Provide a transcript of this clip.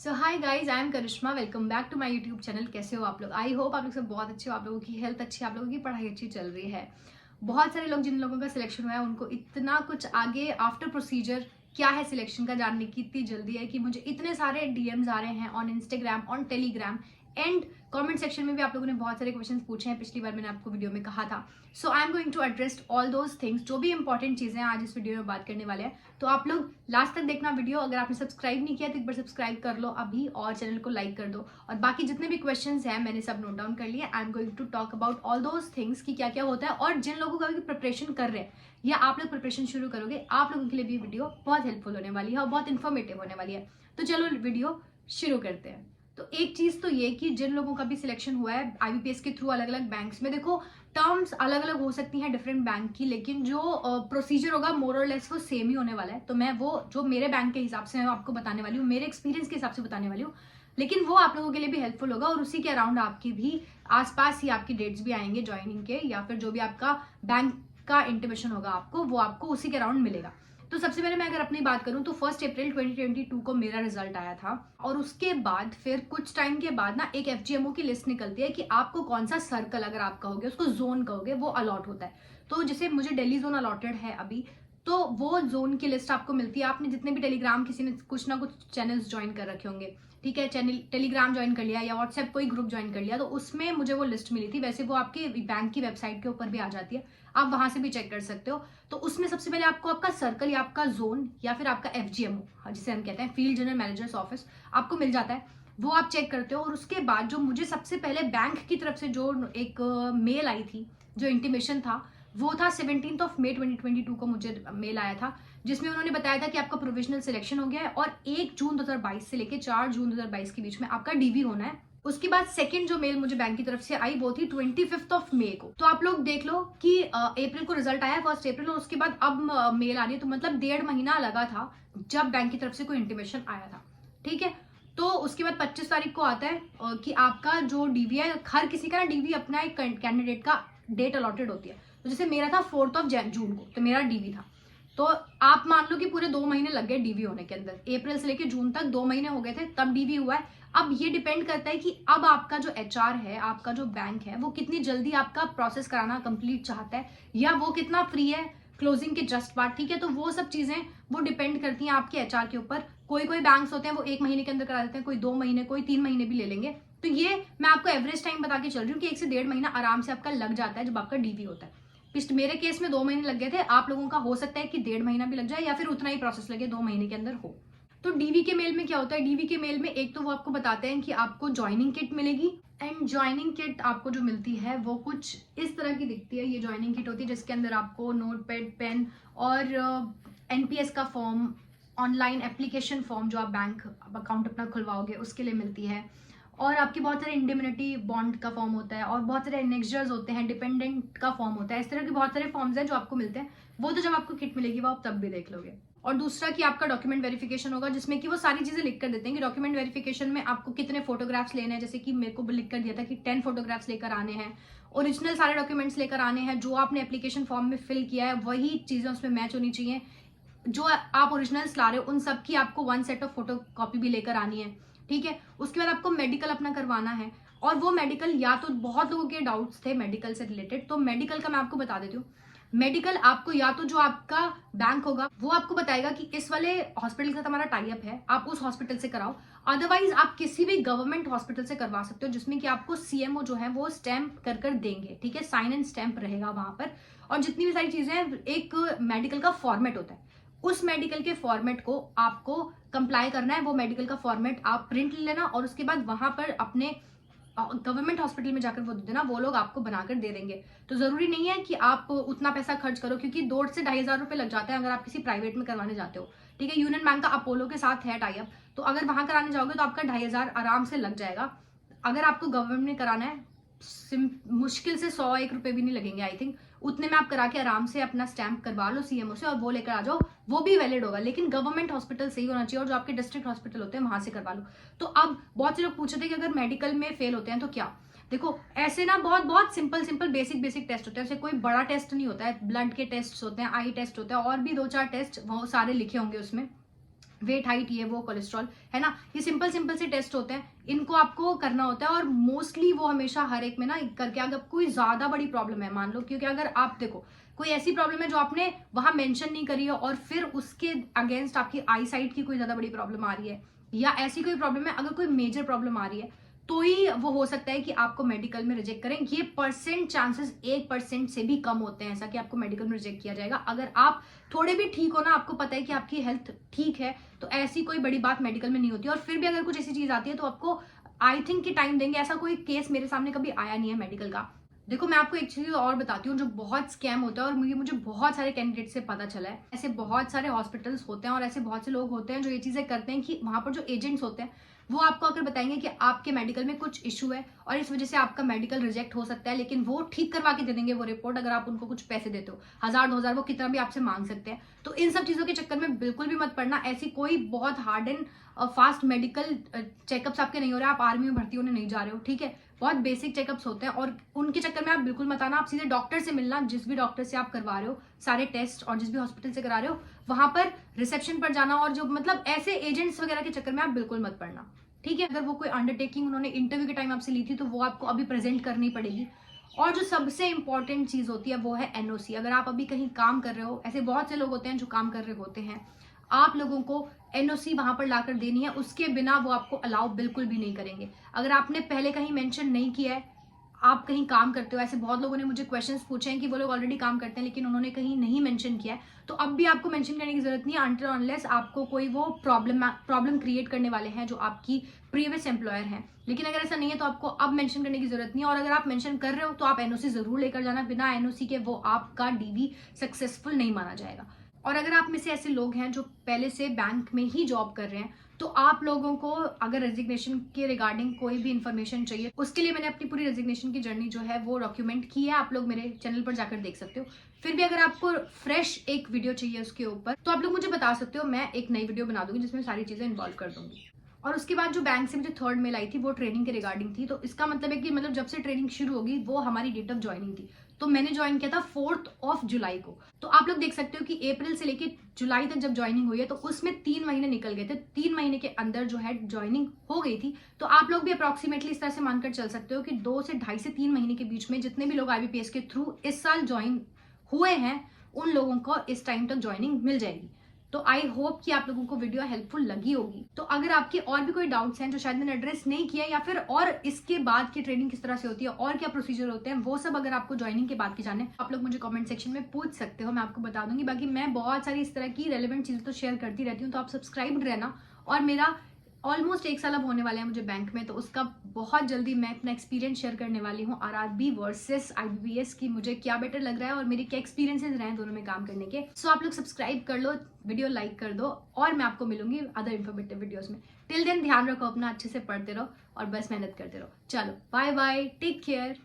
So hi guys, I am Karishma. Welcome back to my YouTube channel. कैसे हो आप लोग? आई होप आप लोग सब बहुत अच्छे हो, आप लोगों की हेल्थ अच्छी है, आप लोगों की पढ़ाई अच्छी चल रही है। बहुत सारे लोग, जिन लोगों का सिलेक्शन हुआ है, उनको इतना कुछ आगे आफ्टर प्रोसीजर क्या है सिलेक्शन का जानने की इतनी जल्दी है कि मुझे इतने सारे डीएम्स आ रहे हैं on Instagram, on Telegram and comment section में भी आप लोगों ने बहुत सारे क्वेश्चंस पूछे हैं। पिछली बार मैंने आपको वीडियो में कहा था। So I am going to address all those things. जो भी इंपॉर्टेंट चीजें आज इस वीडियो में बात करने वाले हैं, तो आप लोग लास्ट तक देखना वीडियो। अगर आपने सब्सक्राइब नहीं किया तो एक बार सब्सक्राइब कर लो अभी और चैनल को लाइक कर दो। और बाकी जितने भी क्वेश्चंस हैं मैंने सब नोट डाउन कर लिए। I am going to talk about all those things कि क्या क्या होता है, और जिन लोगों का भी प्रिपरेशन कर रहे हैं या आप लोग प्रिपरेशन शुरू करोगे, आप लोगों के लिए भी वीडियो बहुत हेल्पफुल होने वाली है और बहुत इन्फॉर्मेटिव होने वाली है। तो चलो वीडियो शुरू करते हैं। तो एक चीज तो ये कि जिन लोगों का भी सिलेक्शन हुआ है आईबीपीएस के थ्रू अलग अलग बैंक्स में, देखो टर्म्स अलग अलग हो सकती हैं डिफरेंट बैंक की, लेकिन जो प्रोसीजर होगा मोर और लेस वो सेम ही होने वाला है। तो मैं वो जो मेरे बैंक के हिसाब से मैं आपको बताने वाली हूँ, मेरे एक्सपीरियंस के हिसाब से बताने वाली हूँ, लेकिन वो आप लोगों के लिए भी हेल्पफुल होगा। और उसी के अराउंड आपकी भी आसपास ही आपकी डेट्स भी आएंगे ज्वाइनिंग के, या फिर जो भी आपका बैंक का इंटीमेशन होगा आपको, वो आपको उसी के अराउंड मिलेगा। तो सबसे पहले मैं अगर अपनी बात करूं तो 1 अप्रैल 2022 को मेरा रिजल्ट आया था, और उसके बाद फिर कुछ टाइम के बाद ना एक एफजीएमओ की लिस्ट निकलती है कि आपको कौन सा सर्कल, अगर आप कहोगे उसको जोन कहोगे, वो अलॉट होता है। तो जैसे मुझे दिल्ली जोन अलॉटेड है अभी, तो वो जोन की लिस्ट आपको मिलती है। आपने जितने भी टेलीग्राम, किसी ने कुछ ना कुछ चैनल्स ज्वाइन कर रखे होंगे, ठीक है, चैनल टेलीग्राम ज्वाइन कर लिया या व्हाट्सएप कोई ग्रुप ज्वाइन कर लिया, तो उसमें मुझे वो लिस्ट मिली थी। वैसे वो आपके बैंक की वेबसाइट के ऊपर भी आ जाती है, आप वहां से भी चेक कर सकते हो। तो उसमें सबसे पहले आपको आपका सर्कल या आपका जोन या फिर आपका एफजीएमओ, जिसे हम कहते हैं फील्ड जनरल मैनेजर्स ऑफिस, आपको मिल जाता है। वो आप चेक करते हो। और उसके बाद जो मुझे सबसे पहले बैंक की तरफ से जो एक मेल आई थी, जो इंटीमेशन था, वो था 17 मई 2022 को मुझे मेल आया था, जिसमें उन्होंने बताया था कि आपका प्रोविजनल सिलेक्शन हो गया है और 1 जून 2022 से लेकर 4 जून 2022 के बीच में आपका डीवी होना है। उसके बाद सेकंड जो मेल मुझे बैंक की तरफ से आई वो थी 25 मई को। तो आप लोग देख लो कि अप्रैल को रिजल्ट आया 1 अप्रैल, और उसके बाद अब मेल आ रही है। तो मतलब 1.5 महीना लगा था जब बैंक की तरफ से कोई इंटीमेशन आया था, ठीक है। तो उसके बाद 25 तारीख को आता है कि आपका जो डीवी है, हर किसी का ना डीवी अपना एक कैंडिडेट का डेट अलॉटेड होती है। तो जैसे मेरा था 4 जून को, तो मेरा डीवी था। तो आप मान लो कि पूरे 2 महीने लग गए डीवी होने के अंदर। अप्रैल से लेकर जून तक 2 महीने हो गए थे, तब डीवी हुआ है। अब ये डिपेंड करता है कि अब आपका जो एचआर है, आपका जो बैंक है, वो कितनी जल्दी आपका प्रोसेस कराना कंप्लीट चाहता है, या वो कितना फ्री है क्लोजिंग के जस्ट बाद, ठीक है। तो वो सब चीजें वो डिपेंड करती हैं आपके एचआर के ऊपर। कोई कोई बैंक्स होते हैं वो 1 महीने के अंदर करा देते हैं, कोई 2 महीने, कोई 3 महीने भी ले लेंगे। तो ये मैं आपको एवरेज टाइम बता के चल रही हूँ कि 1 से 1.5 महीना आराम से आपका लग जाता है जब आपका डीवी होता है। मेरे केस में 2 महीने लग गए थे, आप लोगों का हो सकता है कि 1.5 महीना भी लग जाए, या फिर उतना ही प्रोसेस लगे 2 महीने के अंदर हो। तो डीवी के मेल में क्या होता है? डीवी के मेल में एक तो वो आपको बताते हैं कि आपको ज्वाइनिंग किट मिलेगी, एंड ज्वाइनिंग किट आपको जो मिलती है वो कुछ इस तरह की दिखती है। ये ज्वाइनिंग किट होती है जिसके अंदर आपको नोट पैड, पेन और एनपीएस का फॉर्म, ऑनलाइन एप्लीकेशन फॉर्म जो आप बैंक अकाउंट अपना खुलवाओगे उसके लिए मिलती है, और आपके बहुत सारे इंडिमिनिटी बॉन्ड का फॉर्म होता है, और बहुत सारे एनेक्जर्स होते हैं, डिपेंडेंट का फॉर्म होता है। इस तरह के बहुत सारे फॉर्म्स हैं जो आपको मिलते हैं। वो तो जब आपको किट मिलेगी वो आप तब भी देख लोगे। और दूसरा कि आपका डॉक्यूमेंट वेरिफिकेशन होगा, जिसमें कि वो सारी चीजें लिख कर देते हैं कि डॉक्यूमेंट वेरिफिकेशन में आपको कितने फोटोग्राफ्स लेने हैं। जैसे कि मेरे को लिख कर दिया था कि 10 फोटोग्राफ्स लेकर आने हैं, ओरिजिनल सारे डॉक्यूमेंट्स लेकर आने हैं, जो आपने एप्लीकेशन फॉर्म में फिल किया है वही चीजें उसमें मैच होनी चाहिए। जो आप ओरिजिनल्स ला रहे हो उन सब की आपको 1 सेट ऑफ फोटो कॉपी भी लेकर आनी है, ठीक है। उसके बाद आपको मेडिकल अपना करवाना है, और वो मेडिकल, या तो बहुत लोगों के डाउट्स थे मेडिकल से रिलेटेड, तो मेडिकल का मैं आपको बता देती हूँ। मेडिकल आपको या तो जो आपका बैंक होगा वो आपको बताएगा कि इस वाले हॉस्पिटल के साथ हमारा टाई अप है, आप उस हॉस्पिटल से कराओ। अदरवाइज आप किसी भी गवर्नमेंट हॉस्पिटल से करवा सकते हो, जिसमें कि आपको सीएमओ जो है वो स्टैंप कर कर देंगे, ठीक है, साइन एंड स्टैंप रहेगा वहां पर। और जितनी भी सारी चीजें, एक मेडिकल का फॉर्मेट होता है, उस मेडिकल के फॉर्मेट को आपको कंप्लाई करना है। वो मेडिकल का फॉर्मेट आप प्रिंट ले लेना, और उसके बाद वहां पर अपने गवर्नमेंट हॉस्पिटल में जाकर वो देना, वो लोग आपको बनाकर दे देंगे। तो जरूरी नहीं है कि आप उतना पैसा खर्च करो, क्योंकि 2 से 2,500 रुपए लग जाते हैं अगर आप किसी प्राइवेट में करवाने जाते हो, ठीक है। यूनियन बैंक का अपोलो के साथ है टाई अप, तो अगर वहां कराने जाओगे तो आपका 2,500 आराम से लग जाएगा। अगर आपको गवर्नमेंट में कराना है, मुश्किल से 100-1 रुपए भी नहीं लगेंगे, आई थिंक। उतने में आप करा के आराम से अपना स्टैंप करवा लो सीएमओ से, और वो लेकर आ जाओ, वो भी वैलिड होगा। लेकिन गवर्नमेंट हॉस्पिटल सही होना चाहिए, और जो आपके डिस्ट्रिक्ट हॉस्पिटल होते हैं वहां से करवा लो। तो अब बहुत से लोग पूछते थे कि अगर मेडिकल में फेल होते हैं तो क्या? देखो, ऐसे ना बहुत बहुत सिंपल बेसिक टेस्ट होते हैं, ऐसे कोई बड़ा टेस्ट नहीं होता है। ब्लड के टेस्ट होते हैं, आई टेस्ट होता है, और भी 2-4 टेस्ट वो सारे लिखे होंगे उसमें। वेट, हाइट, ये वो, कोलेस्ट्रॉल, है ना, ये सिंपल सिंपल से टेस्ट होते हैं, इनको आपको करना होता है। और मोस्टली वो हमेशा हर एक में ना करके, अगर कोई ज्यादा बड़ी प्रॉब्लम है मान लो, क्योंकि अगर आप देखो कोई ऐसी प्रॉब्लम है जो आपने वहां मेंशन नहीं करी है और फिर उसके अगेंस्ट आपकी आई साइट की कोई ज्यादा बड़ी प्रॉब्लम आ रही है, या ऐसी कोई प्रॉब्लम है, अगर कोई मेजर प्रॉब्लम आ रही है, तो ही वो हो सकता है कि आपको मेडिकल में रिजेक्ट करें। ये परसेंट चांसेस 1% से भी कम होते हैं ऐसा कि आपको मेडिकल में रिजेक्ट किया जाएगा। अगर आप थोड़े भी ठीक हो ना, आपको पता है कि आपकी हेल्थ ठीक है, तो ऐसी कोई बड़ी बात मेडिकल में नहीं होती। और फिर भी अगर कुछ ऐसी चीज आती है तो आपको आई थिंक कि टाइम देंगे। ऐसा कोई केस मेरे सामने कभी आया नहीं है मेडिकल का। देखो मैं आपको एक चीज और बताती हूँ जो बहुत स्कैम होता है, और मुझे बहुत सारे कैंडिडेट से पता चला है। ऐसे बहुत सारे हॉस्पिटल्स होते हैं और ऐसे बहुत से लोग होते हैं जो ये चीजें करते हैं कि वहां पर जो एजेंट्स होते हैं वो आपको आकर बताएंगे कि आपके मेडिकल में कुछ इशू है और इस वजह से आपका मेडिकल रिजेक्ट हो सकता है, लेकिन वो ठीक करवा के दे देंगे वो रिपोर्ट, अगर आप उनको कुछ पैसे देते हो, 1000-2000, वो कितना भी आपसे मांग सकते हैं। तो इन सब चीजों के चक्कर में बिल्कुल भी मत पड़ना। ऐसी कोई बहुत hard and fast medical checkups आपके नहीं हो रहे, आप आर्मी में भर्ती होने नहीं जा रहे हो, ठीक है, बहुत बेसिक चेकअप्स होते हैं और उनके चक्कर में आप बिल्कुल मत आना। आप सीधे डॉक्टर से मिलना, जिस भी डॉक्टर से आप करवा रहे हो सारे टेस्ट, और जिस भी हॉस्पिटल से करा रहे हो वहां पर रिसेप्शन पर जाना, और जो मतलब ऐसे एजेंट्स वगैरह के चक्कर में आप बिल्कुल मत पड़ना, ठीक है। अगर वो कोई अंडरटेकिंग उन्होंने इंटरव्यू के टाइम आपसे ली थी तो वो आपको अभी प्रेजेंट करनी पड़ेगी। और जो सबसे इंपॉर्टेंट चीज होती है वो है एनओसी। अगर आप अभी कहीं काम कर रहे हो, ऐसे बहुत से लोग होते हैं जो काम कर रहे होते हैं, आप लोगों को एनओसी वहां पर लाकर देनी है, उसके बिना वो आपको अलाउ बिल्कुल भी नहीं करेंगे। अगर आपने पहले कहीं मेंशन नहीं किया है, आप कहीं काम करते हो, ऐसे बहुत लोगों ने मुझे क्वेश्चंस पूछे हैं कि वो लोग ऑलरेडी काम करते हैं लेकिन उन्होंने कहीं नहीं मेंशन किया है, तो अब भी आपको मेंशन करने की जरूरत नहीं है अनटिल अनलेस आपको कोई वो प्रॉब्लम क्रिएट करने वाले हैं जो आपकी प्रीवियस एम्प्लॉयर हैं। लेकिन अगर ऐसा नहीं है तो आपको अब मेंशन करने की जरूरत नहीं है। और अगर आप मेंशन कर रहे हो तो आप एनओसी जरूर लेकर जाना, बिना एनओसी के वो आपका डीवी सक्सेसफुल नहीं माना जाएगा। और अगर आप में से ऐसे लोग हैं जो पहले से बैंक में ही जॉब कर रहे हैं, तो आप लोगों को अगर रेजिग्नेशन के रिगार्डिंग कोई भी इंफॉर्मेशन चाहिए, उसके लिए मैंने अपनी पूरी रेजिग्नेशन की जर्नी जो है वो डॉक्यूमेंट की है, आप लोग मेरे चैनल पर जाकर देख सकते हो। फिर भी अगर आपको फ्रेश एक वीडियो चाहिए उसके ऊपर, तो आप लोग मुझे बता सकते हो, मैं एक नई वीडियो बना दूंगी जिसमें सारी चीजें इन्वॉल्व कर दूंगी। और उसके बाद जो बैंक से मुझे थर्ड मेल आई थी वो ट्रेनिंग के रिगार्डिंग थी। तो इसका मतलब है कि मतलब जब से ट्रेनिंग शुरू होगी वो हमारी डेट ऑफ ज्वाइनिंग थी, तो मैंने ज्वाइन किया था 4 जुलाई को। तो आप लोग देख सकते हो कि अप्रैल से लेके जुलाई तक जब ज्वाइनिंग हुई है तो उसमें 3 महीने निकल गए थे। 3 महीने के अंदर जो है ज्वाइनिंग हो गई थी। तो आप लोग भी अप्रोक्सीमेटली इस तरह से मानकर चल सकते हो कि 2 से 2.5 से 3 महीने के बीच में जितने भी लोग आईबीपीएस के थ्रू इस साल ज्वाइन हुए हैं उन लोगों को इस टाइम तक ज्वाइनिंग मिल जाएगी। तो आई होप कि आप लोगों को वीडियो हेल्पफुल लगी होगी। तो अगर आपके और भी कोई डाउट्स हैं जो शायद मैंने एड्रेस नहीं किया, या फिर और इसके बाद की ट्रेनिंग किस तरह से होती है और क्या प्रोसीजर होते हैं, वो सब अगर आपको ज्वाइनिंग के बाद के जाने, आप लोग मुझे कमेंट सेक्शन में पूछ सकते हो, मैं आपको बता दूंगी। बाकी मैं बहुत सारी इस तरह की रेलेवेंट चीजें तो शेयर करती रहती हूँ, तो आप सब्सक्राइब रहना। और मेरा ऑलमोस्ट 1 साल अब होने वाले हैं मुझे बैंक में, तो उसका बहुत जल्दी मैं अपना एक्सपीरियंस शेयर करने वाली हूँ आरआरबी वर्सेस आईबीपीएस की, मुझे क्या बेटर लग रहा है और मेरे क्या एक्सपीरियंसेस रहे हैं दोनों में काम करने के। सो आप लोग सब्सक्राइब कर लो, वीडियो लाइक कर दो, और मैं आपको मिलूंगी अदर इन्फॉर्मेटिव वीडियोस में। टिल देन ध्यान रखो अपना, अच्छे से पढ़ते रहो और बस मेहनत करते रहो। चलो बाय बाय, टेक केयर।